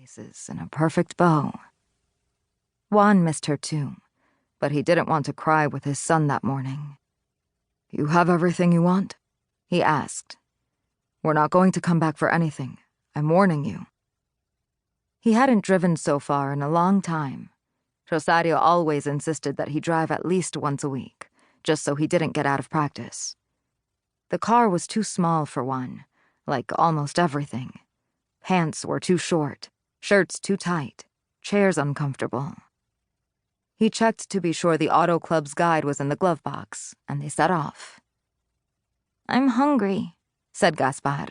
laces and a perfect bow. Juan missed her too, but he didn't want to cry with his son that morning. "You have everything you want?" he asked. "We're not going to come back for anything. I'm warning you." He hadn't driven so far in a long time. Rosario always insisted that he drive at least once a week, just so he didn't get out of practice. The car was too small for Juan, like almost everything. Pants were too short, shirts too tight, chairs uncomfortable. He checked to be sure the Auto Club's guide was in the glove box, and they set off. "I'm hungry," said Gaspar.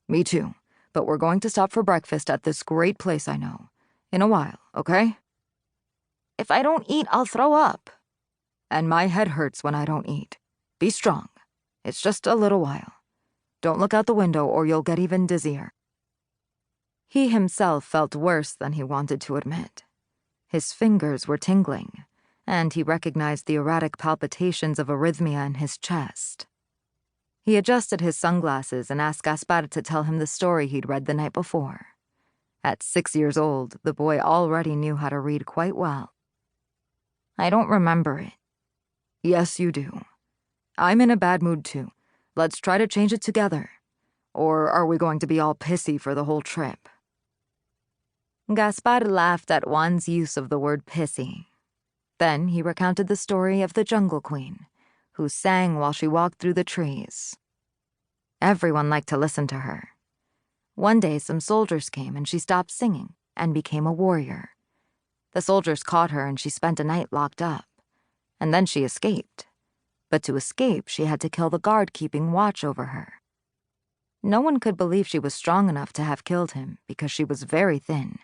"Me too, but we're going to stop for breakfast at this great place I know. In a while, okay?" "If I don't eat, I'll throw up." "And my head hurts when I don't eat. Be strong. It's just a little while. Don't look out the window or you'll get even dizzier." He himself felt worse than he wanted to admit. His fingers were tingling, and he recognized the erratic palpitations of arrhythmia in his chest. He adjusted his sunglasses and asked Gaspar to tell him the story he'd read the night before. At 6 years old, the boy already knew how to read quite well. "I don't remember it." "Yes, you do. I'm in a bad mood too. Let's try to change it together. Or are we going to be all pissy for the whole trip?" Gaspar laughed at Juan's use of the word pissy. Then he recounted the story of the Jungle Queen, who sang while she walked through the trees. Everyone liked to listen to her. One day some soldiers came and she stopped singing and became a warrior. The soldiers caught her and she spent a night locked up. And then she escaped. But to escape, she had to kill the guard keeping watch over her. No one could believe she was strong enough to have killed him because she was very thin.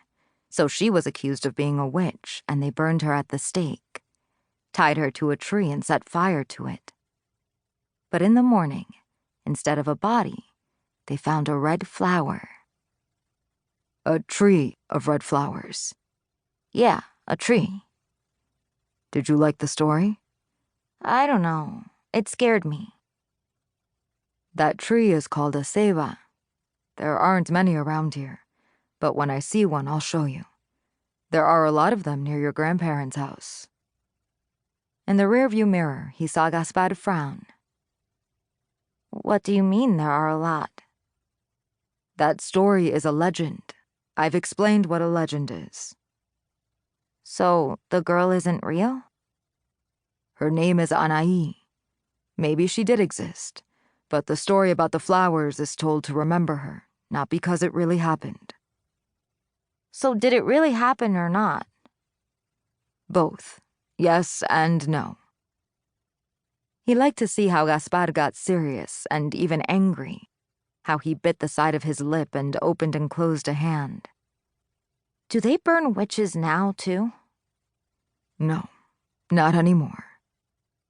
So she was accused of being a witch, and they burned her at the stake, tied her to a tree and set fire to it. But in the morning, instead of a body, they found a red flower. "A tree of red flowers?" "Yeah, a tree." "Did you like the story?" "I don't know. It scared me." "That tree is called a ceiba. There aren't many around here, but when I see one, I'll show you. There are a lot of them near your grandparents' house." In the rearview mirror, he saw Gaspar frown. "What do you mean there are a lot?" "That story is a legend. I've explained what a legend is." "So the girl isn't real?" "Her name is Anaí. Maybe she did exist, but the story about the flowers is told to remember her, not because it really happened." "So did it really happen or not?" "Both. Yes and no." He liked to see how Gaspar got serious and even angry, how he bit the side of his lip and opened and closed a hand. "Do they burn witches now, too?" "No, not anymore.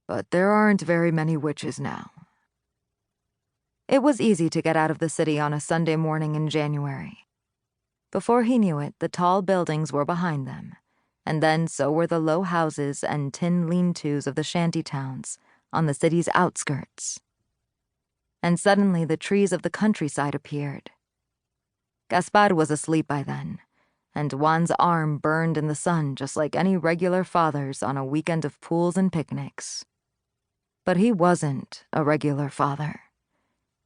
But there aren't very many witches now." It was easy to get out of the city on a Sunday morning in January. Before he knew it, the tall buildings were behind them, and then so were the low houses and tin lean-tos of the shanty towns on the city's outskirts. And suddenly the trees of the countryside appeared. Gaspar was asleep by then, and Juan's arm burned in the sun just like any regular father's on a weekend of pools and picnics. But he wasn't a regular father,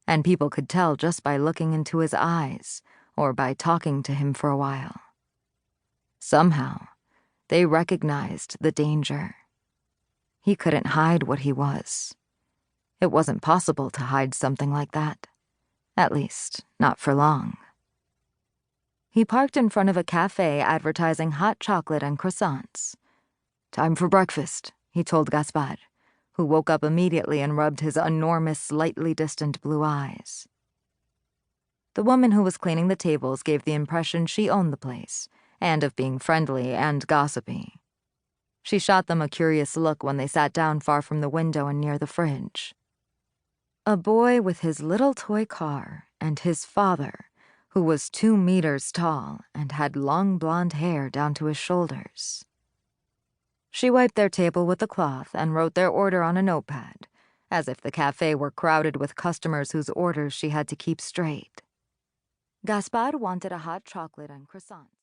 and people could tell just by looking into his eyes or by talking to him for a while. Somehow, they recognized the danger. He couldn't hide what he was. It wasn't possible to hide something like that. At least, not for long. He parked in front of a cafe advertising hot chocolate and croissants. "Time for breakfast," he told Gaspar, who woke up immediately and rubbed his enormous, slightly distant blue eyes. The woman who was cleaning the tables gave the impression she owned the place, and of being friendly and gossipy. She shot them a curious look when they sat down far from the window and near the fridge. A boy with his little toy car and his father, who was 2 meters tall and had long blonde hair down to his shoulders. She wiped their table with a cloth and wrote their order on a notepad, as if the cafe were crowded with customers whose orders she had to keep straight. Gaspar wanted a hot chocolate and croissant.